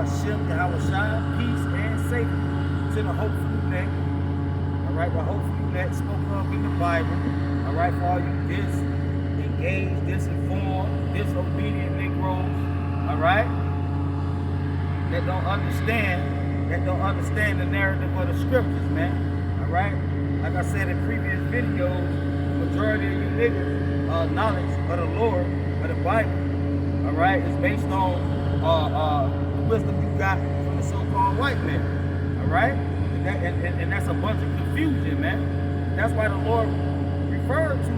Hashem, Yahweh Shai, peace and safety to the hopeful elect. All right, the hopeful elect spoken of in the Bible. All right, for all you disengaged, disinformed, disobedient Negroes. All right, that don't understand the narrative of the scriptures, man. All right, like I said in previous videos, the majority of you niggas knowledge of the Lord, of the Bible. All right, it's based on the wisdom you got from the so-called white man. All right, and that's a bunch of confusion, man. That's why the Lord referred to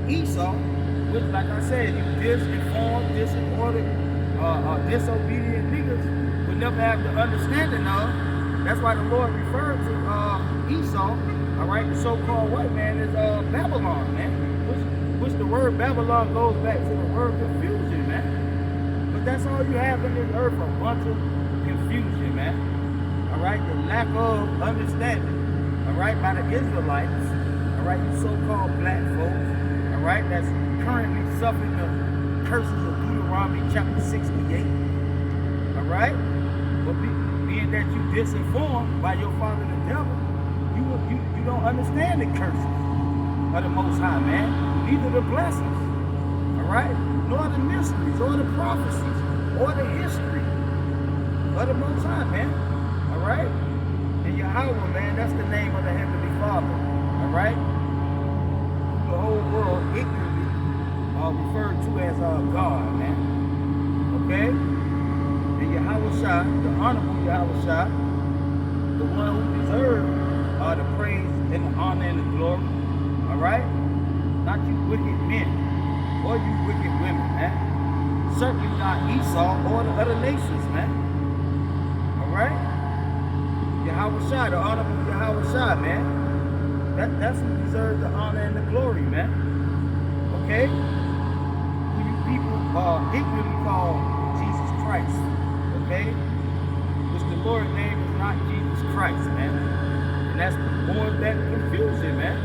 Esau, which, like I said, you disinformed, disordered, disobedient niggas would never have the understanding of. That's why the Lord referred to Esau, all right, the so-called white man, is Babylon, man. Which the word Babylon goes back to the word confusion, man. But that's all you have in this earth, a bunch of confusion, man. All right, the lack of understanding, all right, by the Israelites, all right, you so-called black folks, all right, that's currently suffering the curses of Deuteronomy chapter 68, all right? But being that you disinformed by your father the devil, you don't understand the curses of the Most High, man. Neither the blessings, all right? Nor the mysteries, or the prophecies, or the history of the Most High, man, all right? And Yahweh, man, that's the name of the Heavenly Father, all right? The whole world ignorantly referred to as God, man, okay? And Yahweh Shai, the honorable Yahweh Shai, the one who deserves the praise and the honor and the glory, all right? Not you wicked men or you wicked women, man. Certainly not Esau or the other nations, man. All right? Yahweh Shai, the honorable Yahweh Shai, man. That's who deserves the honor and the glory, man. Okay? Who you people ignorantly call Jesus Christ, okay? Which the Lord's name is not Jesus Christ, man. And that's more of that confusion, man.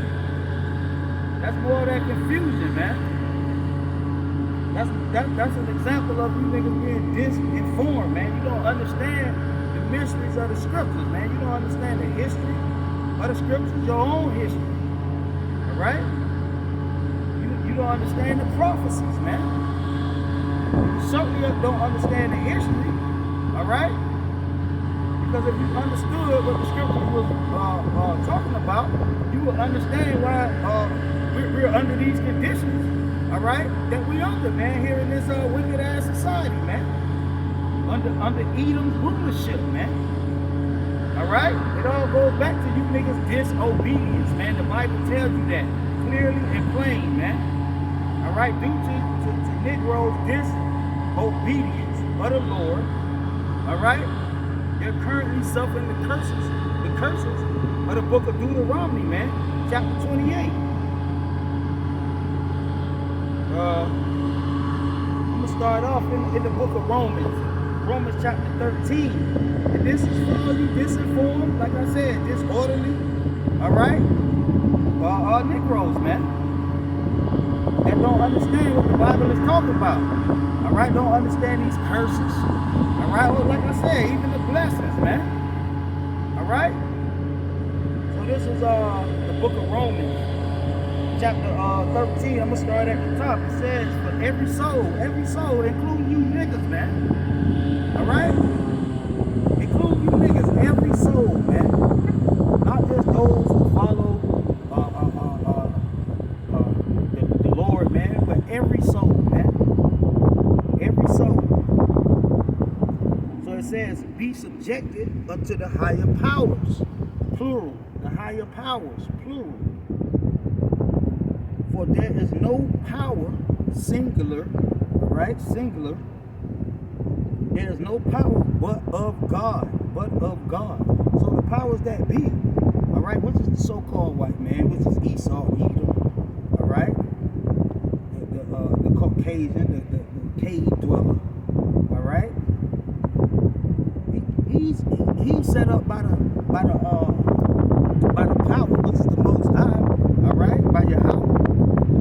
That's more of that confusion, man. That's an example of you niggas being disinformed, man. You don't understand the mysteries of the scriptures, man. You don't understand the history of the scriptures, your own history. All right? You don't understand the prophecies, man. You certainly don't understand the history. All right? Because if you understood what the scripture was talking about, you will understand why we're under these conditions, all right, that we under, man, here in this wicked ass society, man. Under Edom's rulership, man. All right? It all goes back to you niggas' disobedience, man. The Bible tells you that clearly and plain, man. All right? Due to Negroes' disobedience of the Lord, all right? They're currently suffering the curses of the book of Deuteronomy, man, chapter 28. I'm going to start off in the book of Romans chapter 13. And this is for all you disinformed, like I said, disorderly, all right? Negroes, man, that don't understand what the Bible is talking about, all right? Don't understand these curses, all right? Well, like I said, even the blessings, man, all right? So this is the book of Romans, chapter 13. I'm going to start at the top. It says, for every soul, including you niggas, man, all right? Including you niggas, every soul, man, not just those who follow the Lord, man, but every soul, man, every soul. So it says, be subjected unto the higher powers, plural, the higher powers, plural. For there is no power, singular, right, singular, there is no power but of God, So the powers that be, all right, which is the so-called white man, which is Esau, Edom, all right, the Caucasian, the cave dweller, all right. He's set up by the power, which is the Most High, all right, by Yahweh,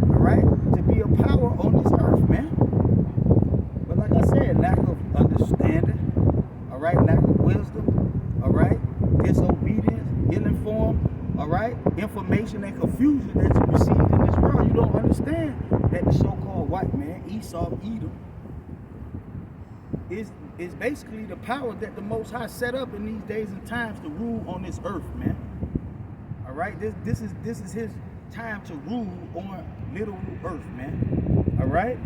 all right, to be a power on this earth, man. But like I said, lack of understanding, all right, disinformation and confusion that you received in this world. You don't understand that the so-called white man, Esau, Edom, is basically the power that the Most High set up in these days and times to rule on this earth, man. All right, this is his time to rule on literal earth, man. All right.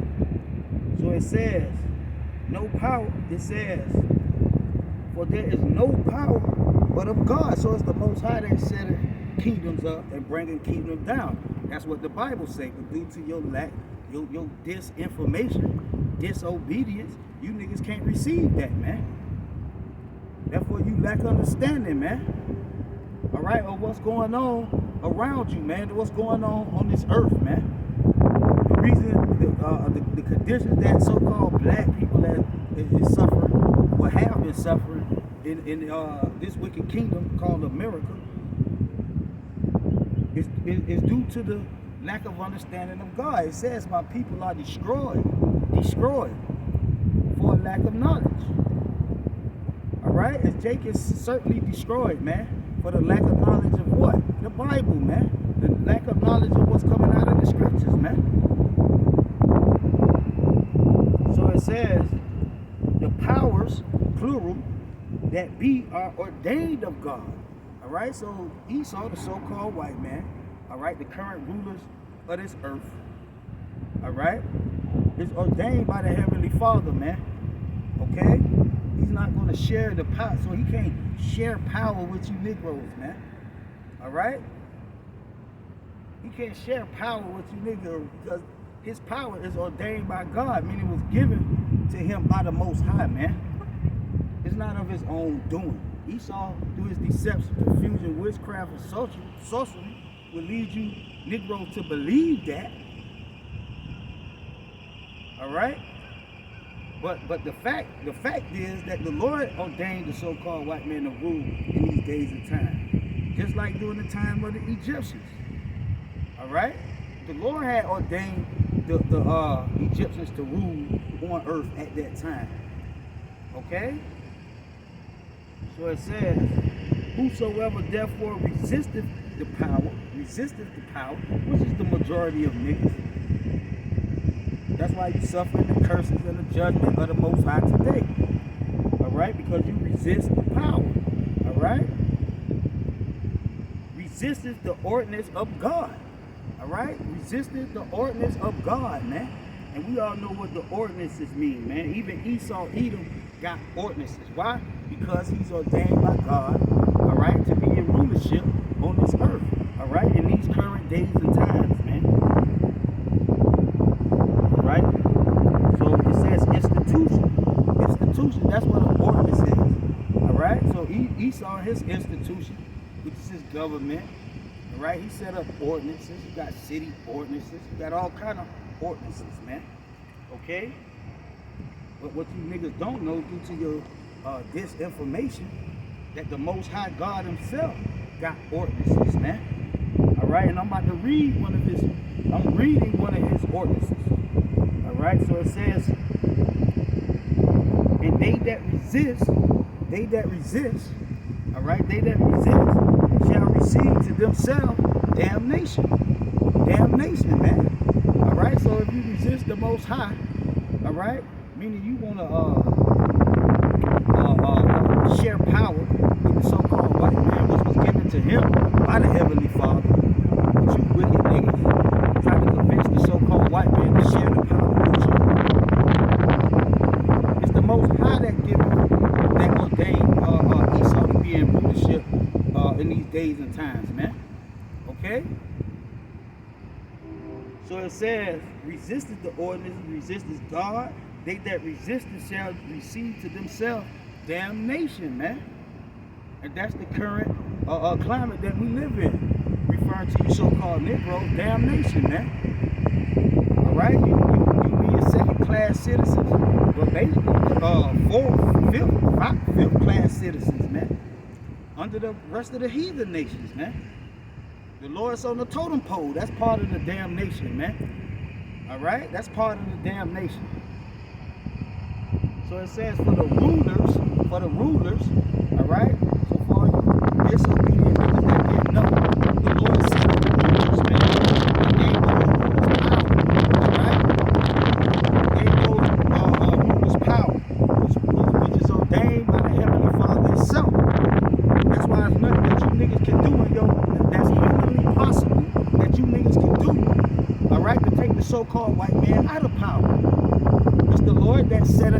So it says, no power. It says, for there is no power but of God. So it's the Most High that setting kingdoms up and bringing kingdoms down. That's what the Bible says. But due to your lack, your disinformation, disobedience, you niggas can't receive that, man. Therefore, you lack understanding, man. All right, or what's going on around you, man? What's going on this earth, man? The reason, the conditions that so-called black people that is suffering, or have been suffering in this wicked kingdom called America, is due to the lack of understanding of God. It says my people are destroyed for a lack of knowledge. All right, and Jake is certainly destroyed, man, for the lack of knowledge of what? The Bible, man. The lack of knowledge of what's coming out of the scriptures, man. So it says, the powers, plural, that be are ordained of God. All right, so Esau, the so-called white man, all right, the current rulers of this earth, all right, is ordained by the Heavenly Father, man. Okay? He's not going to share the power, so he can't share power with you Negroes, man. All right? He can't share power with you Negroes because his power is ordained by God, meaning it was given to him by the Most High, man. It's not of his own doing. Esau, through his deception, confusion, witchcraft, and sorcery, will lead you Negroes to believe that. All right? But the fact is that the Lord ordained the so-called white man to rule in these days and times, just like during the time of the Egyptians. All right, the Lord had ordained the Egyptians to rule on earth at that time. Okay, so it says, whosoever therefore resisteth the power, which is the majority of niggas. That's why you suffering the curses and the judgment of the Most High today. All right? Because you resist the power. All right? Resisteth the ordinance of God. All right? Resisteth the ordinance of God, man. And we all know what the ordinances mean, man. Even Esau, Edom got ordinances. Why? Because he's ordained by God, all right, to be in rulership on this earth. All right? In these current days and times, man. Right? So it says institution, that's what an ordinance is. All right? So Esau, his institution, which is his government, all right? He set up ordinances. He got city ordinances. He got all kind of ordinances, man. Okay? But what you niggas don't know due to your disinformation, that the Most High God himself got ordinances, man. All right? And I'm about to read I'm reading one of his ordinances. Right, so it says, and they that resist, all right, they that resist shall receive to themselves damnation, man. All right, so if you resist the Most High, all right, meaning you want to share power with the so-called white man, which was given to him by the Heavenly Father, but you wicked niggas try to convince the so-called white man to share the power. It's the Most High that ordained Esau to be in rulership in these days and times, man. Okay? So it says, resisteth the ordinance, resisteth God. They that resist it shall receive to themselves damnation, man. And that's the current climate that we live in. Referring to you so-called Negroes, damnation, man. All right? You be a second-class citizen, but basically fifth-class citizens, man. Under the rest of the heathen nations, man. The Lord's on the totem pole. That's part of the damnation, man. All right? That's part of the damnation. So it says for the rulers, all right? So for you disobedient niggas that didn't know, the Lord said set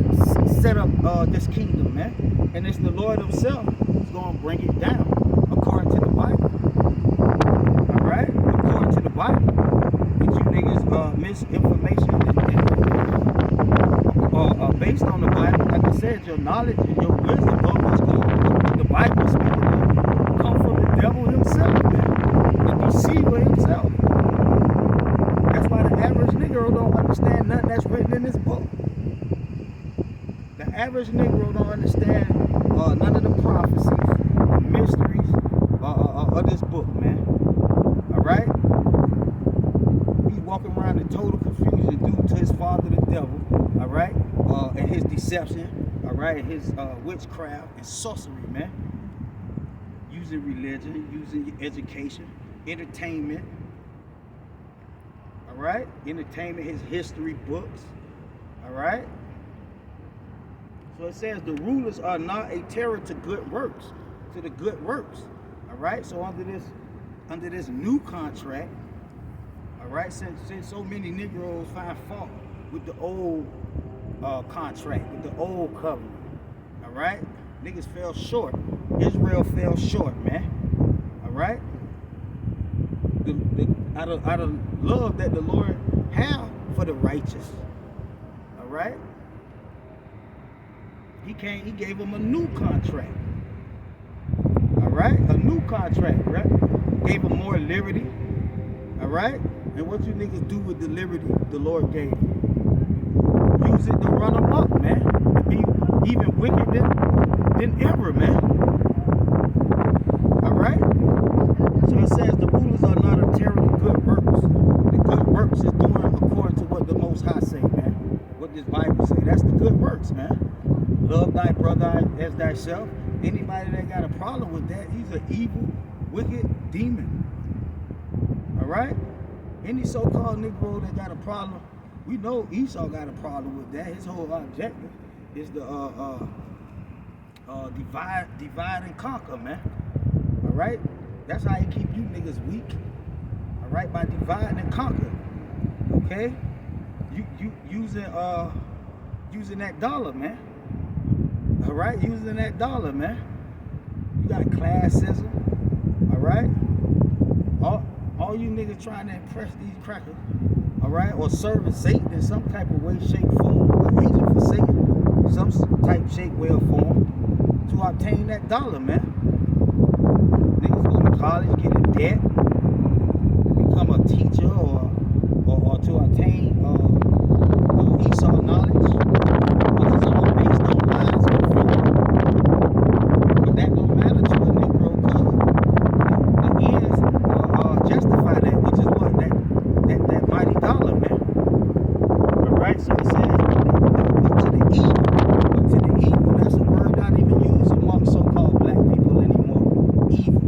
up this kingdom, man. And it's the Lord himself who's going to bring it down according to the Bible. All right? According to the Bible. But you niggas misinformation and based on the Bible, like I said, your knowledge and your wisdom of what's going on, what the Bible is speaking of, come from the devil himself, man. The deceiver himself. That's why the average Negro don't understand nothing that's written in this book. The average Negro don't understand none of the prophecies, the mysteries of this book, man. All right? He's walking around in total confusion due to his father, the devil. All right? And his deception. All right? And his witchcraft and sorcery, man. Using religion, using education, entertainment. All right? Entertainment, his history books. All right? So it says the rulers are not a terror to good works, to the good works. All right? So under this new contract, all right, since so many Negroes find fault with the old contract, with the old covenant, all right? Niggas fell short. Israel fell short, man. All right? Out of love that the Lord have for the righteous. All right? He gave them a new contract. All right? A new contract, right? Gave them more liberty. All right? And what you niggas do with the liberty the Lord gave you? Use it to run them up, man. To be even wickeder than ever, man. All right? So it says the rulers are not a terror to good works. The good works is doing according to what the Most High say, man. What this Bible say. That's the good works, man. Love thy brother as thyself. Anybody that got a problem with that, he's an evil, wicked demon. All right? Any so-called Negro that got a problem, we know Esau got a problem with that. His whole objective is to divide and conquer, man. All right? That's how he keep you niggas weak. All right? By divide and conquer. Okay? You using that dollar, man. All right? Using that dollar, man. You got classism. All right? All you niggas trying to impress these crackers, all right, or serving Satan in some type of way, shape, form, or agent for Satan, some type, shape, way, or form, to obtain that dollar, man. Niggas go to college, get in debt, become a teacher, or to obtain Esau knowledge, which is all based on lies and fraud. But that don't matter to a Negro, because the ends justify that, which is what that mighty dollar, man. All right, so it says, but to the evil, that's a word not even used among so-called black people anymore. Evil.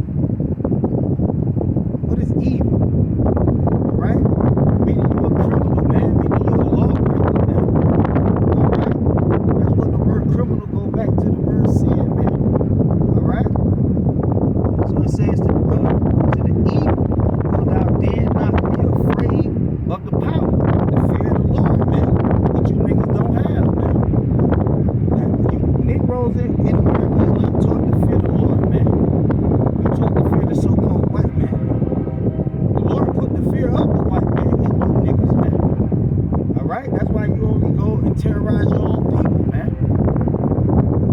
What is evil? All right, meaning you're a criminal, man. Meaning you're a law criminal, man. All right, that's what the word criminal go back to the word sin, man. All right, so it says to the evil. Thou dare not be afraid of the power, the fear of the Lord, man. What you niggas don't have, man. Like, you Negroes in America is not taught to fear the Lord, man. You taught to fear the so-called white man. The Lord put the fear of the white man in you niggas, man. All right? That's why you only go and terrorize your own people, man.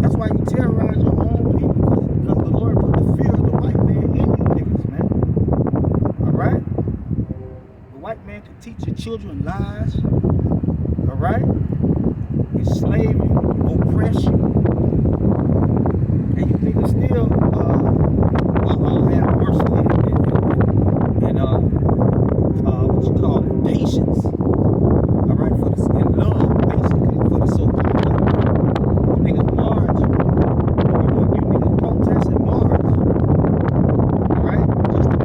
That's why you terrorize your own people, because the Lord put the fear of the white man in you niggas, man. Right? The white man can teach your children lies, all right? Enslave you, oppress you, and you niggas still have mercy and what you call it, patience, all right, and love, basically, for the so-called white man. You niggas march, you niggas protest and march, all right? Just to be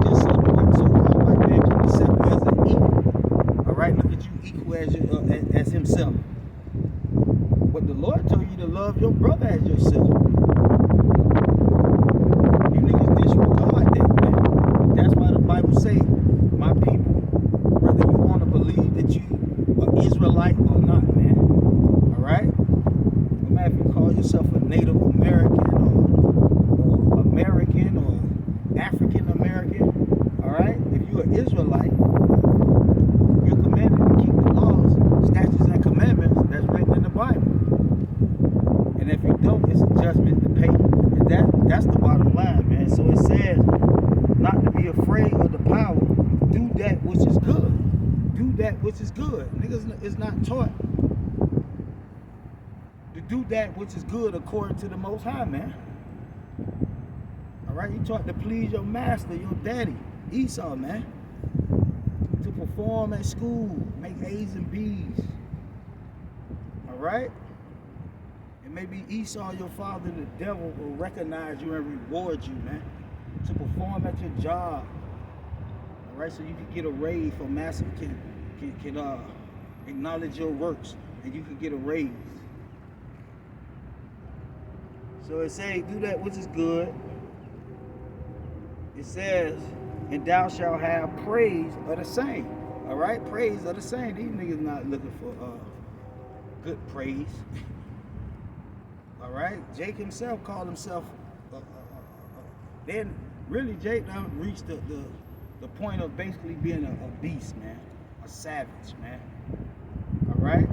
just so the so-called white man can accept you as an equal. All right, look at you equal as himself. But the Lord told you to love your brother as yourself. You niggas disregard that, man. That's why the Bible say, my people, whether you want to believe that you are Israelite or not, man, right? No matter if you call yourself a Native American or American or African American, all right? If you're an Israelite, you're commanded to keep the laws, statutes, and commandments that's written in the Bible. And if you don't, it's a judgment to pay. And that's the bottom line, man. So it says not to be afraid of the power. Do that which is good. Do that which is good. Niggas is not taught to do that which is good according to the Most High, man. All right, you taught to please your master, your daddy, Esau, man. To perform at school, make A's and B's. All right? And maybe Esau, your father, the devil, will recognize you and reward you, man. To perform at your job. All right, so you can get a raise, for master can acknowledge your works, and you can get a raise. So it says, do that which is good. It says, and thou shalt have praise of the same. All right, praise of the same. These niggas not looking for good praise. All right, Jake himself called himself. Then really, Jake now reached the point of basically being a beast, man, a savage, man. All right,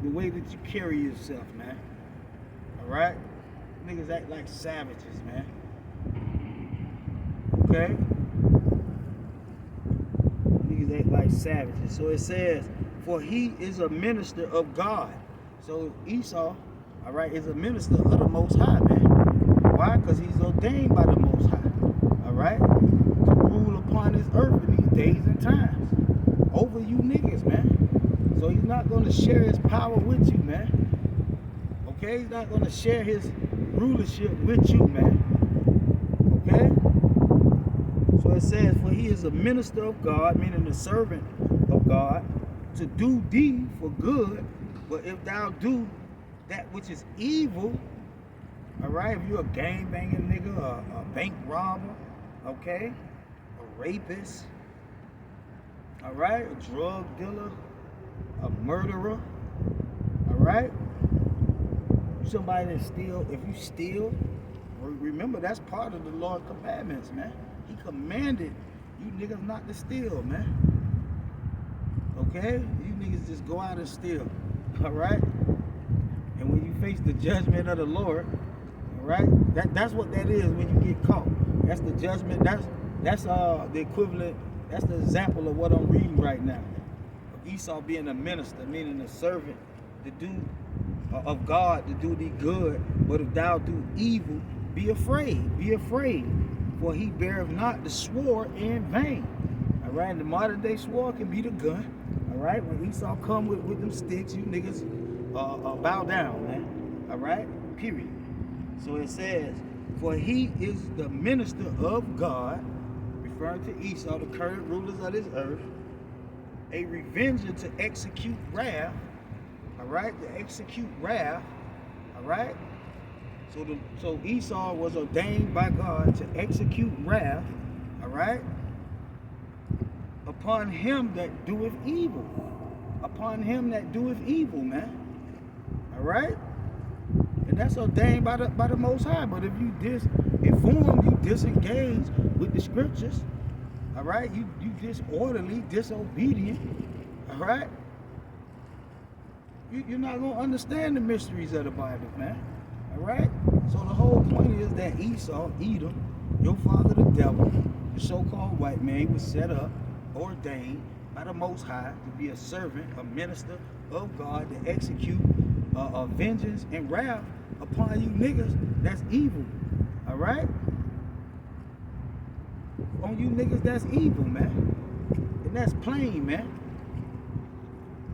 the way that you carry yourself, man. All right, niggas act like savages, man. Okay, niggas act like savages. So it says, for he is a minister of God. So Esau, all right, is a minister of the Most High, man. Why? Because he's ordained by the Most High, all right, to rule upon this earth in these days and times over you niggas, man. So he's not going to share his power with you, man. Okay, he's not going to share his rulership with you, man. Okay? So it says, for he is a minister of God, meaning the servant of God, to do thee for good. But if thou do that which is evil, all right, if you're a gang-banging nigga, a bank robber, okay, a rapist, all right, a drug dealer, a murderer, all right, somebody that steal, if you steal, remember that's part of the Lord's commandments, man. He commanded you niggas not to steal, man. Okay? You niggas just go out and steal. All right? And when you face the judgment of the Lord, all right? That's what that is when you get caught. That's the judgment. That's the equivalent. That's the example of what I'm reading right now. Of Esau being a minister, meaning a servant to do of God, to do thee good. But if thou do evil, be afraid. Be afraid. For he beareth not the sword in vain. All right, the modern day sword can be the gun. All right, when Esau come with them sticks, you niggas bow down, man. All right, period. So it says, for he is the minister of God, referring to Esau, the current rulers of this earth, a revenger to execute wrath. All right, to execute wrath. All right. So Esau was ordained by God to execute wrath, all right, upon him that doeth evil. Upon him that doeth evil, man. All right? And that's ordained by the Most High. But if you disinform, you disengage with the scriptures, all right, you disorderly, disobedient, all right, you're not going to understand the mysteries of the Bible, man. All right? So the whole point is that Esau, Edom, your father the devil, the so-called white man, he was set up, ordained by the Most High to be a servant, a minister of God to execute vengeance and wrath upon you niggas that's evil. All right? On you niggas that's evil, man. And that's plain, man.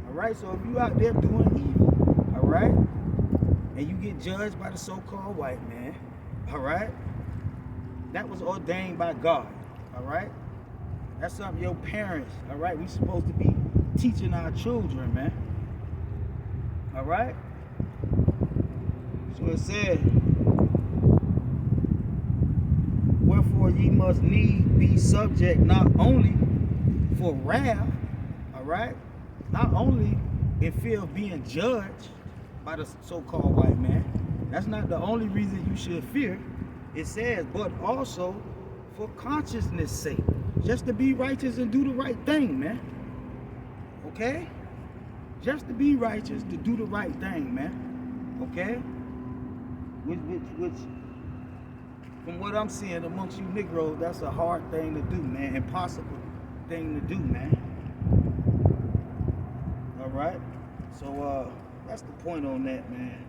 All right? So if you out there doing evil, all right? And you get judged by the so-called white man, all right? That was ordained by God, all right? That's something your parents, all right? We supposed to be teaching our children, man. All right? So it said, wherefore ye must need be subject not only for wrath, all right? Not only in fear of being judged by the so-called white man. That's not the only reason you should fear. It says, but also for consciousness' sake, just to be righteous and do the right thing, man. Okay? Just to be righteous, to do the right thing, man. Okay? Which from what I'm seeing amongst you Negroes, that's a hard thing to do, man. Impossible thing to do, man. All right? So, that's the point on that, man.